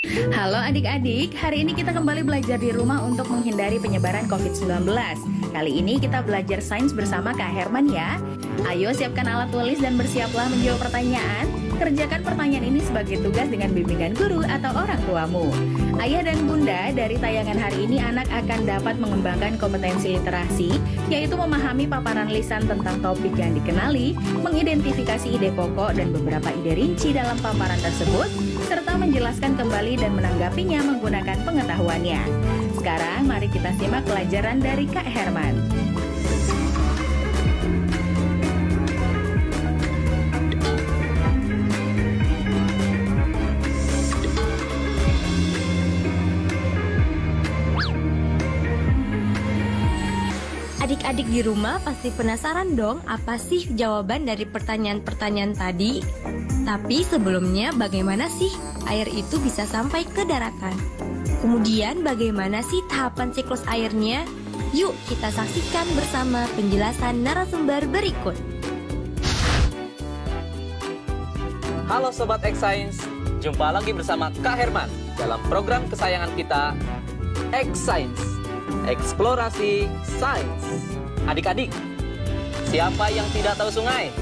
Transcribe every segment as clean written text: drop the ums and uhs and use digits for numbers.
Halo adik-adik, hari ini kita kembali belajar di rumah untuk menghindari penyebaran COVID-19. Kali ini kita belajar sains bersama Kak Herman ya. Ayo siapkan alat tulis dan bersiaplah menjawab pertanyaan. Kerjakan pertanyaan ini sebagai tugas dengan bimbingan guru atau orang tuamu. Ayah dan bunda, dari tayangan hari ini anak akan dapat mengembangkan kompetensi literasi, yaitu memahami paparan lisan tentang topik yang dikenali, mengidentifikasi ide pokok dan beberapa ide rinci dalam paparan tersebut, serta menjelaskan kembali dan menanggapinya menggunakan pengetahuannya. Sekarang mari kita simak pelajaran dari Kak Herman. Adik-adik di rumah pasti penasaran dong apa sih jawaban dari pertanyaan-pertanyaan tadi? Tapi sebelumnya bagaimana sih air itu bisa sampai ke daratan? Kemudian bagaimana sih tahapan siklus airnya? Yuk kita saksikan bersama penjelasan narasumber berikut. Halo Sobat X-Science, jumpa lagi bersama Kak Herman dalam program kesayangan kita, X-Science, Eksplorasi Sains. Adik-adik, siapa yang tidak tahu sungai?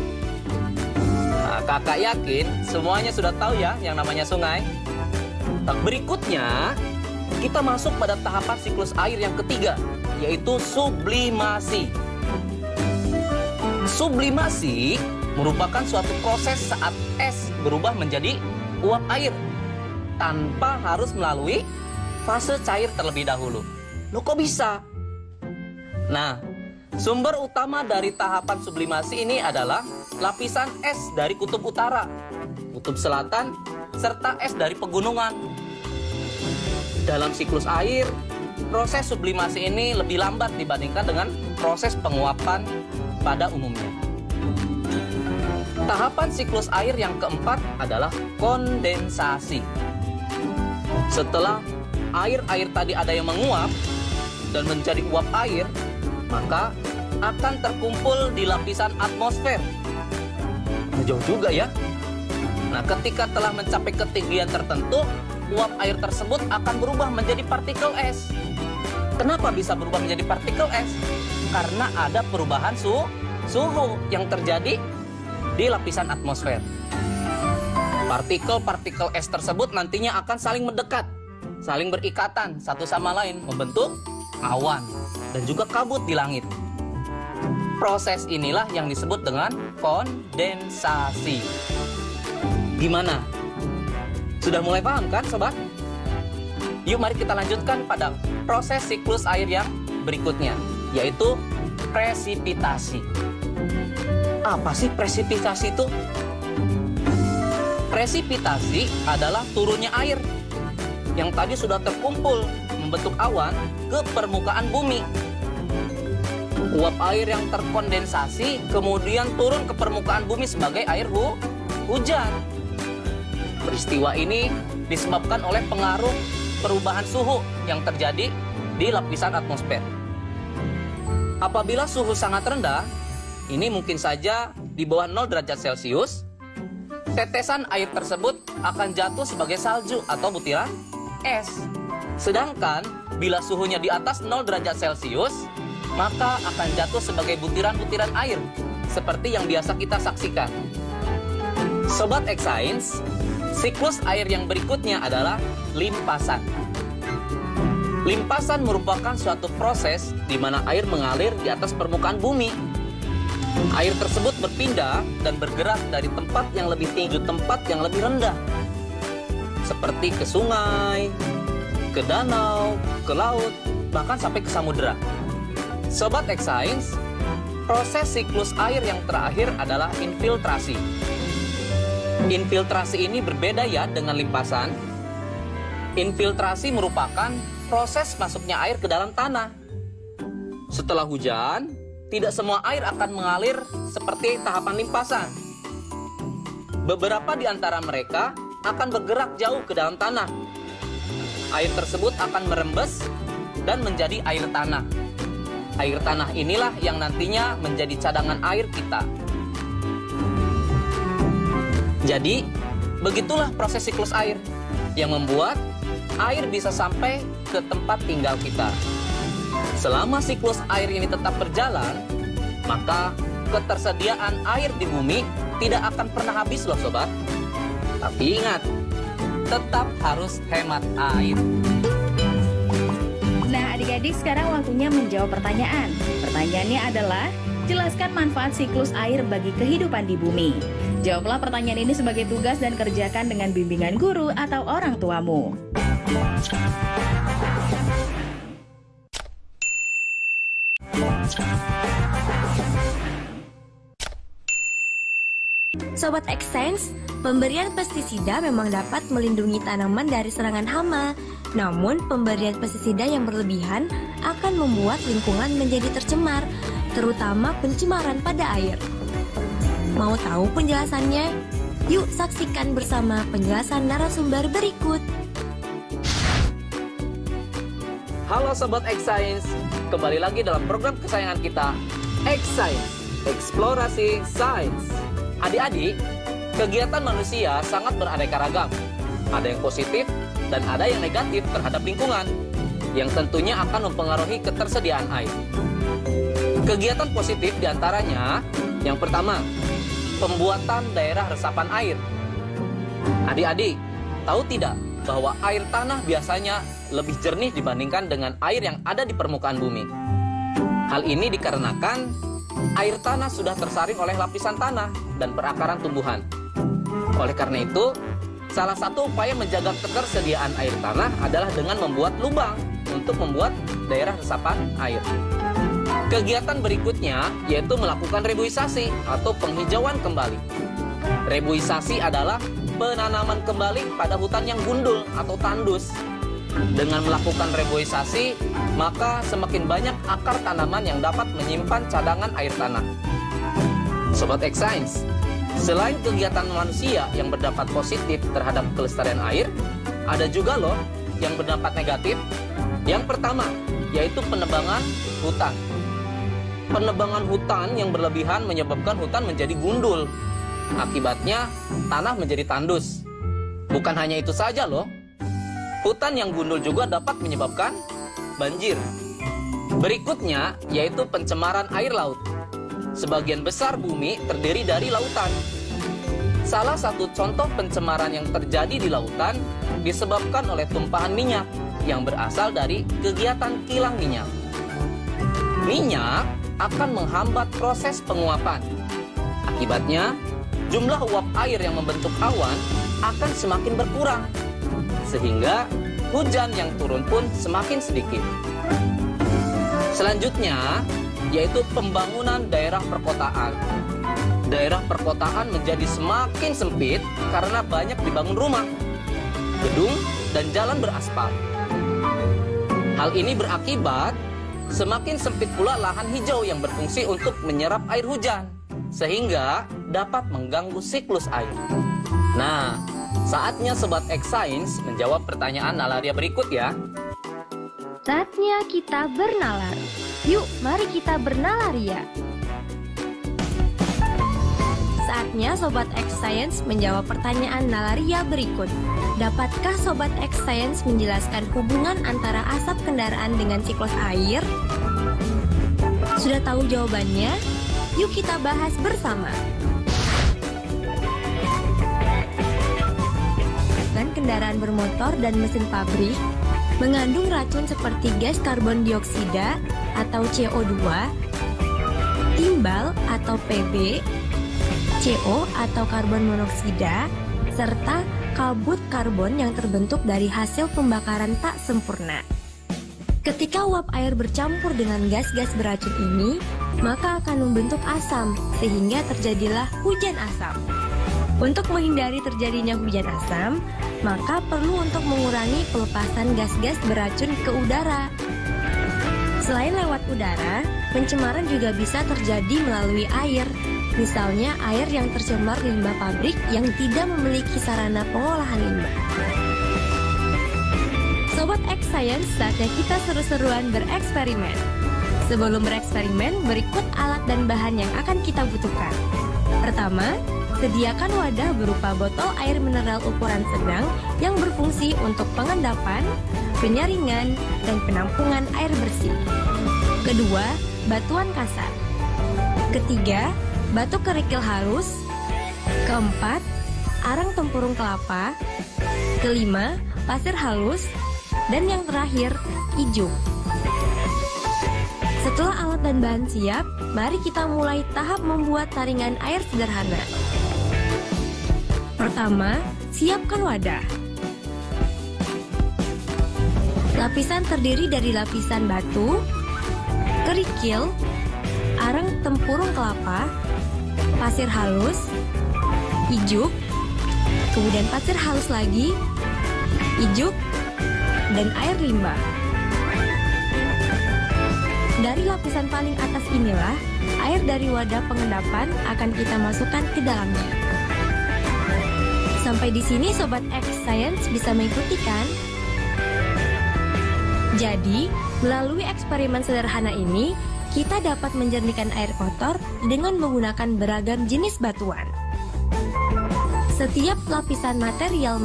Nah, kakak yakin semuanya sudah tahu ya yang namanya sungai. Nah, berikutnya, kita masuk pada tahapan siklus air yang ketiga, yaitu sublimasi. Sublimasi merupakan suatu proses saat es berubah menjadi uap air tanpa harus melalui fase cair terlebih dahulu. Loh kok bisa? Nah, sumber utama dari tahapan sublimasi ini adalah lapisan es dari kutub utara, kutub selatan, serta es dari pegunungan. Dalam siklus air, proses sublimasi ini lebih lambat dibandingkan dengan proses penguapan pada umumnya. Tahapan siklus air yang keempat adalah kondensasi. Setelah air-air tadi ada yang menguap dan menjadi uap air, maka akan terkumpul di lapisan atmosfer. Jauh juga ya. Nah, ketika telah mencapai ketinggian tertentu, uap air tersebut akan berubah menjadi partikel es. Kenapa bisa berubah menjadi partikel es? Karena ada perubahan suhu yang terjadi di lapisan atmosfer. Partikel-partikel es tersebut nantinya akan saling mendekat, saling berikatan satu sama lain, membentuk awan dan juga kabut di langit. Proses inilah yang disebut dengan kondensasi. Gimana? Sudah mulai paham kan, sobat? Yuk mari kita lanjutkan pada proses siklus air yang berikutnya, yaitu presipitasi. Apa sih presipitasi itu? Presipitasi adalah turunnya air yang tadi sudah terkumpul membentuk awan ke permukaan bumi. Uap air yang terkondensasi kemudian turun ke permukaan bumi sebagai air hujan. Peristiwa ini disebabkan oleh pengaruh perubahan suhu yang terjadi di lapisan atmosfer. Apabila suhu sangat rendah, ini mungkin saja di bawah 0 derajat Celcius, tetesan air tersebut akan jatuh sebagai salju atau butiran es. Sedangkan bila suhunya di atas 0 derajat Celcius, maka akan jatuh sebagai butiran-butiran air seperti yang biasa kita saksikan. Sobat X-Science, siklus air yang berikutnya adalah limpasan. Limpasan merupakan suatu proses di mana air mengalir di atas permukaan bumi. Air tersebut berpindah dan bergerak dari tempat yang lebih tinggi ke tempat yang lebih rendah, seperti ke sungai, ke danau, ke laut, bahkan sampai ke samudera. Sobat X-Science, proses siklus air yang terakhir adalah infiltrasi. Infiltrasi ini berbeda ya dengan limpasan. Infiltrasi merupakan proses masuknya air ke dalam tanah. Setelah hujan, tidak semua air akan mengalir seperti tahapan limpasan. Beberapa di antara mereka akan bergerak jauh ke dalam tanah. Air tersebut akan merembes dan menjadi air tanah. Air tanah inilah yang nantinya menjadi cadangan air kita. Jadi, begitulah proses siklus air yang membuat air bisa sampai ke tempat tinggal kita. Selama siklus air ini tetap berjalan, maka ketersediaan air di bumi tidak akan pernah habis loh sobat. Tapi ingat, tetap harus hemat air. Nah, adik-adik, sekarang waktunya menjawab pertanyaan. Pertanyaannya adalah, jelaskan manfaat siklus air bagi kehidupan di bumi. Jawablah pertanyaan ini sebagai tugas dan kerjakan dengan bimbingan guru atau orang tuamu. Sobat X-Science, pemberian pestisida memang dapat melindungi tanaman dari serangan hama. Namun, pemberian pestisida yang berlebihan akan membuat lingkungan menjadi tercemar, terutama pencemaran pada air. Mau tahu penjelasannya? Yuk saksikan bersama penjelasan narasumber berikut. Halo Sobat X-Science, kembali lagi dalam program kesayangan kita, X-Science, Eksplorasi Sains. Adik-adik, kegiatan manusia sangat beraneka ragam. Ada yang positif dan ada yang negatif terhadap lingkungan, yang tentunya akan mempengaruhi ketersediaan air. Kegiatan positif diantaranya, yang pertama, pembuatan daerah resapan air. Adik-adik, tahu tidak bahwa air tanah biasanya lebih jernih dibandingkan dengan air yang ada di permukaan bumi? Hal ini dikarenakan air tanah sudah tersaring oleh lapisan tanah dan perakaran tumbuhan. Oleh karena itu, salah satu upaya menjaga ketersediaan air tanah adalah dengan membuat lubang untuk membuat daerah resapan air. Kegiatan berikutnya yaitu melakukan reboisasi atau penghijauan kembali. Reboisasi adalah penanaman kembali pada hutan yang gundul atau tandus. Dengan melakukan reboisasi, maka semakin banyak akar tanaman yang dapat menyimpan cadangan air tanah. Sobat X-Science, selain kegiatan manusia yang berdampak positif terhadap kelestarian air, ada juga loh yang berdampak negatif. Yang pertama, yaitu penebangan hutan. Penebangan hutan yang berlebihan menyebabkan hutan menjadi gundul. Akibatnya, tanah menjadi tandus. Bukan hanya itu saja loh, hutan yang gundul juga dapat menyebabkan banjir. Berikutnya, yaitu pencemaran air laut. Sebagian besar bumi terdiri dari lautan. Salah satu contoh pencemaran yang terjadi di lautan disebabkan oleh tumpahan minyak yang berasal dari kegiatan kilang minyak. Minyak akan menghambat proses penguapan. Akibatnya, jumlah uap air yang membentuk awan akan semakin berkurang, sehingga hujan yang turun pun semakin sedikit. Selanjutnya, yaitu pembangunan daerah perkotaan. Daerah perkotaan menjadi semakin sempit karena banyak dibangun rumah, gedung, dan jalan beraspal. Hal ini berakibat semakin sempit pula lahan hijau yang berfungsi untuk menyerap air hujan, sehingga dapat mengganggu siklus air. Nah, saatnya Sobat X-Science menjawab pertanyaan Nalaria berikut ya. Saatnya kita bernalar. Yuk, mari kita bernalaria. Saatnya Sobat X-Science menjawab pertanyaan Nalaria berikut. Dapatkah Sobat X-Science menjelaskan hubungan antara asap kendaraan dengan siklus air? Sudah tahu jawabannya? Yuk kita bahas bersama. Kendaraan bermotor dan mesin pabrik mengandung racun seperti gas karbon dioksida atau CO2, timbal atau Pb, CO atau karbon monoksida, serta kabut karbon yang terbentuk dari hasil pembakaran tak sempurna. Ketika uap air bercampur dengan gas-gas beracun ini, maka akan membentuk asam, sehingga terjadilah hujan asam. Untuk menghindari terjadinya hujan asam, maka perlu untuk mengurangi pelepasan gas-gas beracun ke udara. Selain lewat udara, pencemaran juga bisa terjadi melalui air. Misalnya air yang tercemar limbah pabrik yang tidak memiliki sarana pengolahan limbah. Sobat X-Science, saatnya kita seru-seruan bereksperimen. Sebelum bereksperimen, berikut alat dan bahan yang akan kita butuhkan. Pertama, Sediakan wadah berupa botol air mineral ukuran sedang yang berfungsi untuk pengendapan, penyaringan, dan penampungan air bersih. Kedua, batuan kasar. Ketiga, batu kerikil halus. Keempat, arang tempurung kelapa. Kelima, pasir halus. Dan yang terakhir, ijuk. Setelah alat dan bahan siap, mari kita mulai tahap membuat taringan air sederhana. Pertama, siapkan wadah. Lapisan terdiri dari lapisan batu, kerikil, arang tempurung kelapa, pasir halus, ijuk, kemudian pasir halus lagi, ijuk, dan air limbah. Dari lapisan paling atas inilah, air dari wadah pengendapan akan kita masukkan ke dalamnya. Sampai di sini Sobat X Science bisa mengikuti kan? Jadi, melalui eksperimen sederhana ini, kita dapat menjernihkan air kotor dengan menggunakan beragam jenis batuan. Setiap lapisan material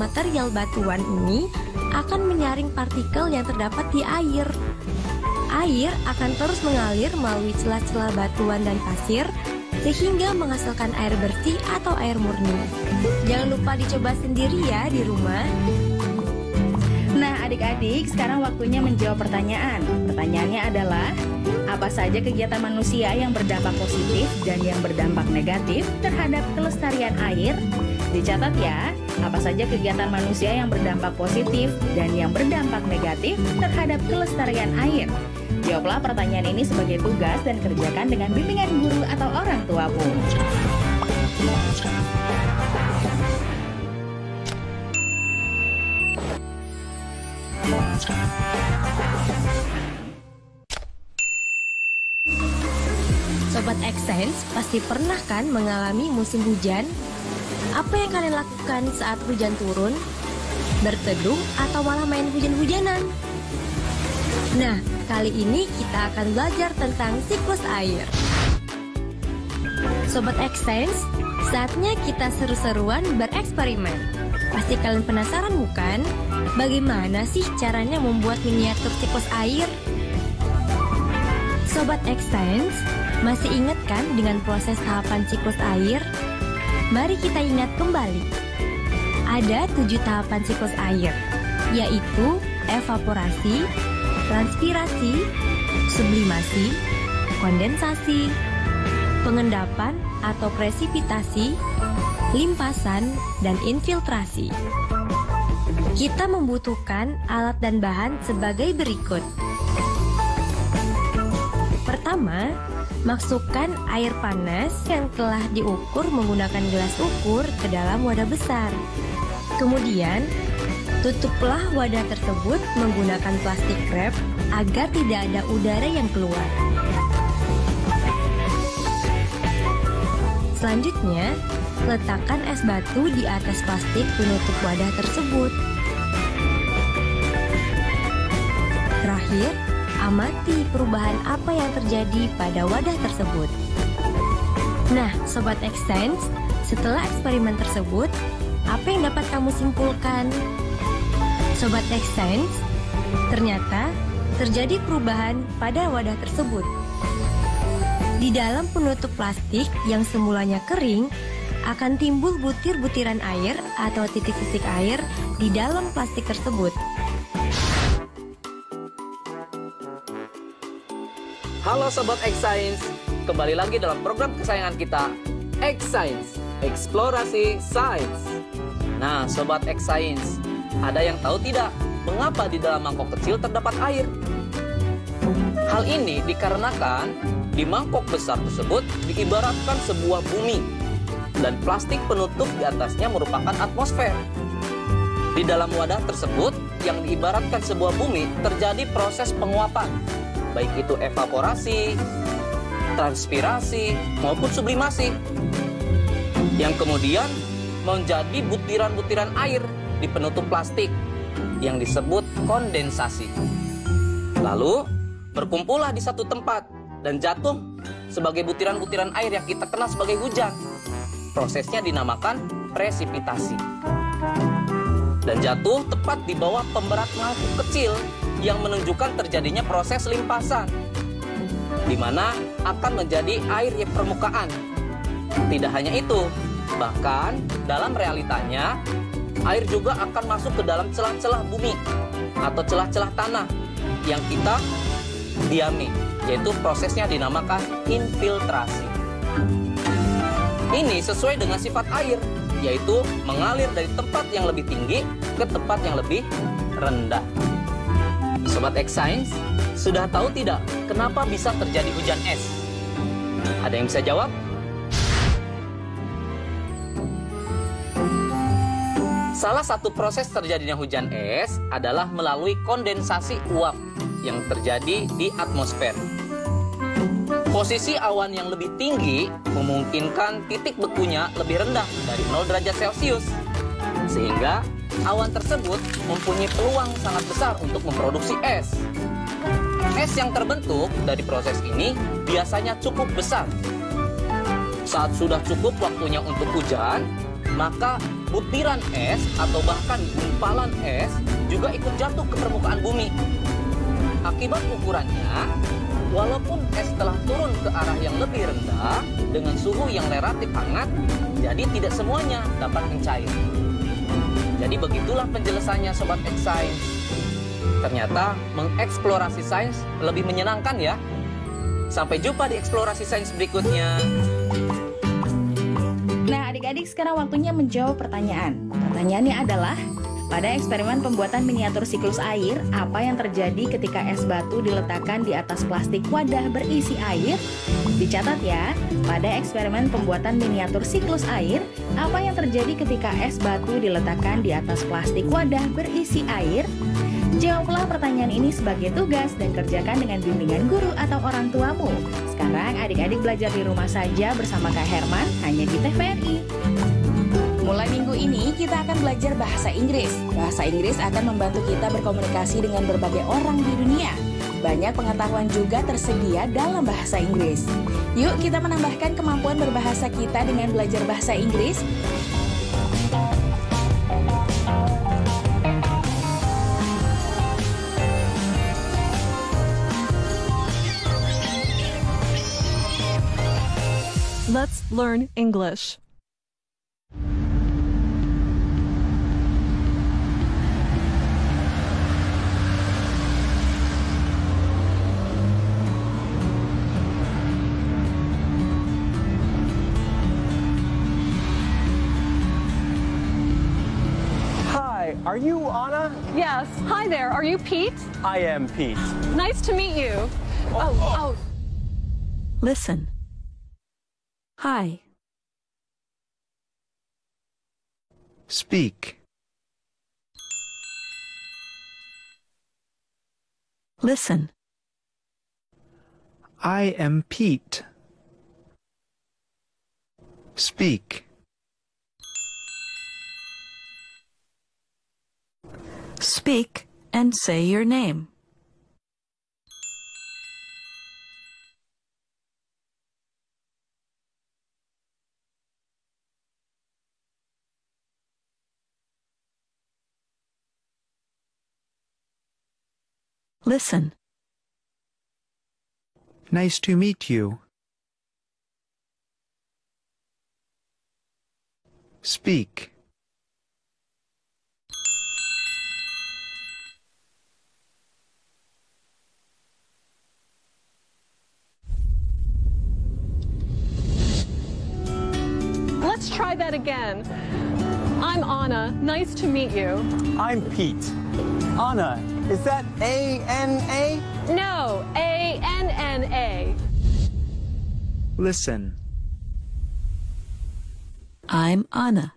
batuan ini akan menyaring partikel yang terdapat di air. Air akan terus mengalir melalui celah-celah batuan dan pasir, sehingga menghasilkan air bersih atau air murni. Jangan lupa dicoba sendiri ya di rumah. Nah adik-adik, sekarang waktunya menjawab pertanyaan. Pertanyaannya adalah, apa saja kegiatan manusia yang berdampak positif dan yang berdampak negatif terhadap kelestarian air? Dicatat ya, apa saja kegiatan manusia yang berdampak positif dan yang berdampak negatif terhadap kelestarian air? Jawablah pertanyaan ini sebagai tugas dan kerjakan dengan bimbingan guru atau orang tuamu. Sobat X Science pasti pernah kan mengalami musim hujan? Apa yang kalian lakukan saat hujan turun? Berteduh atau malah main hujan-hujanan? Nah, kali ini kita akan belajar tentang siklus air. Sobat X Science, saatnya kita seru-seruan bereksperimen. Pasti kalian penasaran bukan? Bagaimana sih caranya membuat miniatur siklus air? Sobat X Science, masih ingat kan dengan proses tahapan siklus air? Mari kita ingat kembali. Ada 7 tahapan siklus air, yaitu evaporasi, transpirasi, sublimasi, kondensasi, pengendapan atau presipitasi, limpasan, dan infiltrasi. Kita membutuhkan alat dan bahan sebagai berikut. Pertama, masukkan air panas yang telah diukur menggunakan gelas ukur ke dalam wadah besar. Kemudian, tutuplah wadah tersebut menggunakan plastik wrap agar tidak ada udara yang keluar. Selanjutnya, letakkan es batu di atas plastik penutup wadah tersebut. Terakhir, amati perubahan apa yang terjadi pada wadah tersebut. Nah, Sobat X Science, setelah eksperimen tersebut, apa yang dapat kamu simpulkan? Sobat X Science, ternyata terjadi perubahan pada wadah tersebut. Di dalam penutup plastik yang semulanya kering, akan timbul butir-butiran air atau titik-titik air di dalam plastik tersebut. Halo Sobat X Science, kembali lagi dalam program kesayangan kita, X Science, Eksplorasi Sains. Nah Sobat X Science, ada yang tahu tidak mengapa di dalam mangkok kecil terdapat air? Hal ini dikarenakan di mangkok besar tersebut diibaratkan sebuah bumi dan plastik penutup di atasnya merupakan atmosfer. Di dalam wadah tersebut yang diibaratkan sebuah bumi terjadi proses penguapan, baik itu evaporasi, transpirasi, maupun sublimasi, yang kemudian menjadi butiran-butiran air di penutup plastik yang disebut kondensasi. Lalu berkumpullah di satu tempat dan jatuh sebagai butiran-butiran air yang kita kenal sebagai hujan. prosesnya dinamakan presipitasi. Dan jatuh tepat di bawah pemberat mangkuk kecil yang menunjukkan terjadinya proses limpasan, di mana akan menjadi air di permukaan. Tidak hanya itu, bahkan dalam realitanya, air juga akan masuk ke dalam celah-celah bumi atau celah-celah tanah yang kita diami, yaitu prosesnya dinamakan infiltrasi. Ini sesuai dengan sifat air, yaitu mengalir dari tempat yang lebih tinggi ke tempat yang lebih rendah. Sobat X-Science, sudah tahu tidak kenapa bisa terjadi hujan es? Ada yang bisa jawab? Salah satu proses terjadinya hujan es adalah melalui kondensasi uap yang terjadi di atmosfer. Posisi awan yang lebih tinggi memungkinkan titik bekunya lebih rendah dari 0 derajat Celcius, sehingga awan tersebut mempunyai peluang sangat besar untuk memproduksi es. Es yang terbentuk dari proses ini biasanya cukup besar. Saat sudah cukup waktunya untuk hujan, maka butiran es atau bahkan gumpalan es juga ikut jatuh ke permukaan bumi. Akibat ukurannya, walaupun es telah turun ke arah yang lebih rendah dengan suhu yang relatif hangat, jadi tidak semuanya dapat mencair. Jadi begitulah penjelasannya Sobat X-Science. Ternyata mengeksplorasi sains lebih menyenangkan ya. Sampai jumpa di eksplorasi sains berikutnya. Nah, adik-adik, sekarang waktunya menjawab pertanyaan. Pertanyaannya adalah, pada eksperimen pembuatan miniatur siklus air, apa yang terjadi ketika es batu diletakkan di atas plastik wadah berisi air? Dicatat ya, pada eksperimen pembuatan miniatur siklus air, apa yang terjadi ketika es batu diletakkan di atas plastik wadah berisi air? Jawablah pertanyaan ini sebagai tugas dan kerjakan dengan bimbingan guru atau orang tuamu. Sekarang adik-adik belajar di rumah saja bersama Kak Herman, hanya di TVRI. Mulai minggu ini kita akan belajar bahasa Inggris. Bahasa Inggris akan membantu kita berkomunikasi dengan berbagai orang di dunia. Banyak pengetahuan juga tersedia dalam bahasa Inggris. Yuk kita menambahkan kemampuan berbahasa kita dengan belajar bahasa Inggris. Let's learn English. Hi, are you Anna? Yes. Hi there. Are you Pete? I am Pete. Nice to meet you. Oh. Listen. Hi. Speak. Listen. I am Pete. Speak. Speak and say your name. Listen. Nice to meet you. Speak. Let's try that again. I'm Anna. Nice to meet you. I'm Pete. Anna, is that A-N-A? No, A-N-N-A. Listen. I'm Anna.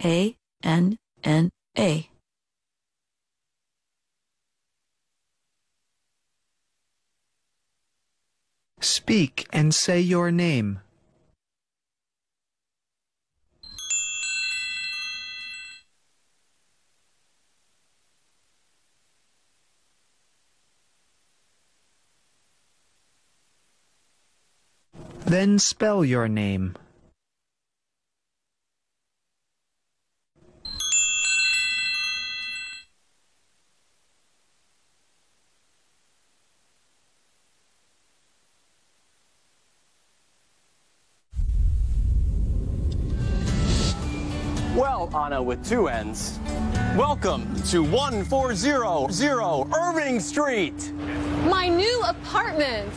A-N-N-A. Speak and say your name. Then spell your name. spell Anna with two N's. Welcome to 1400 Irving Street. My new apartment.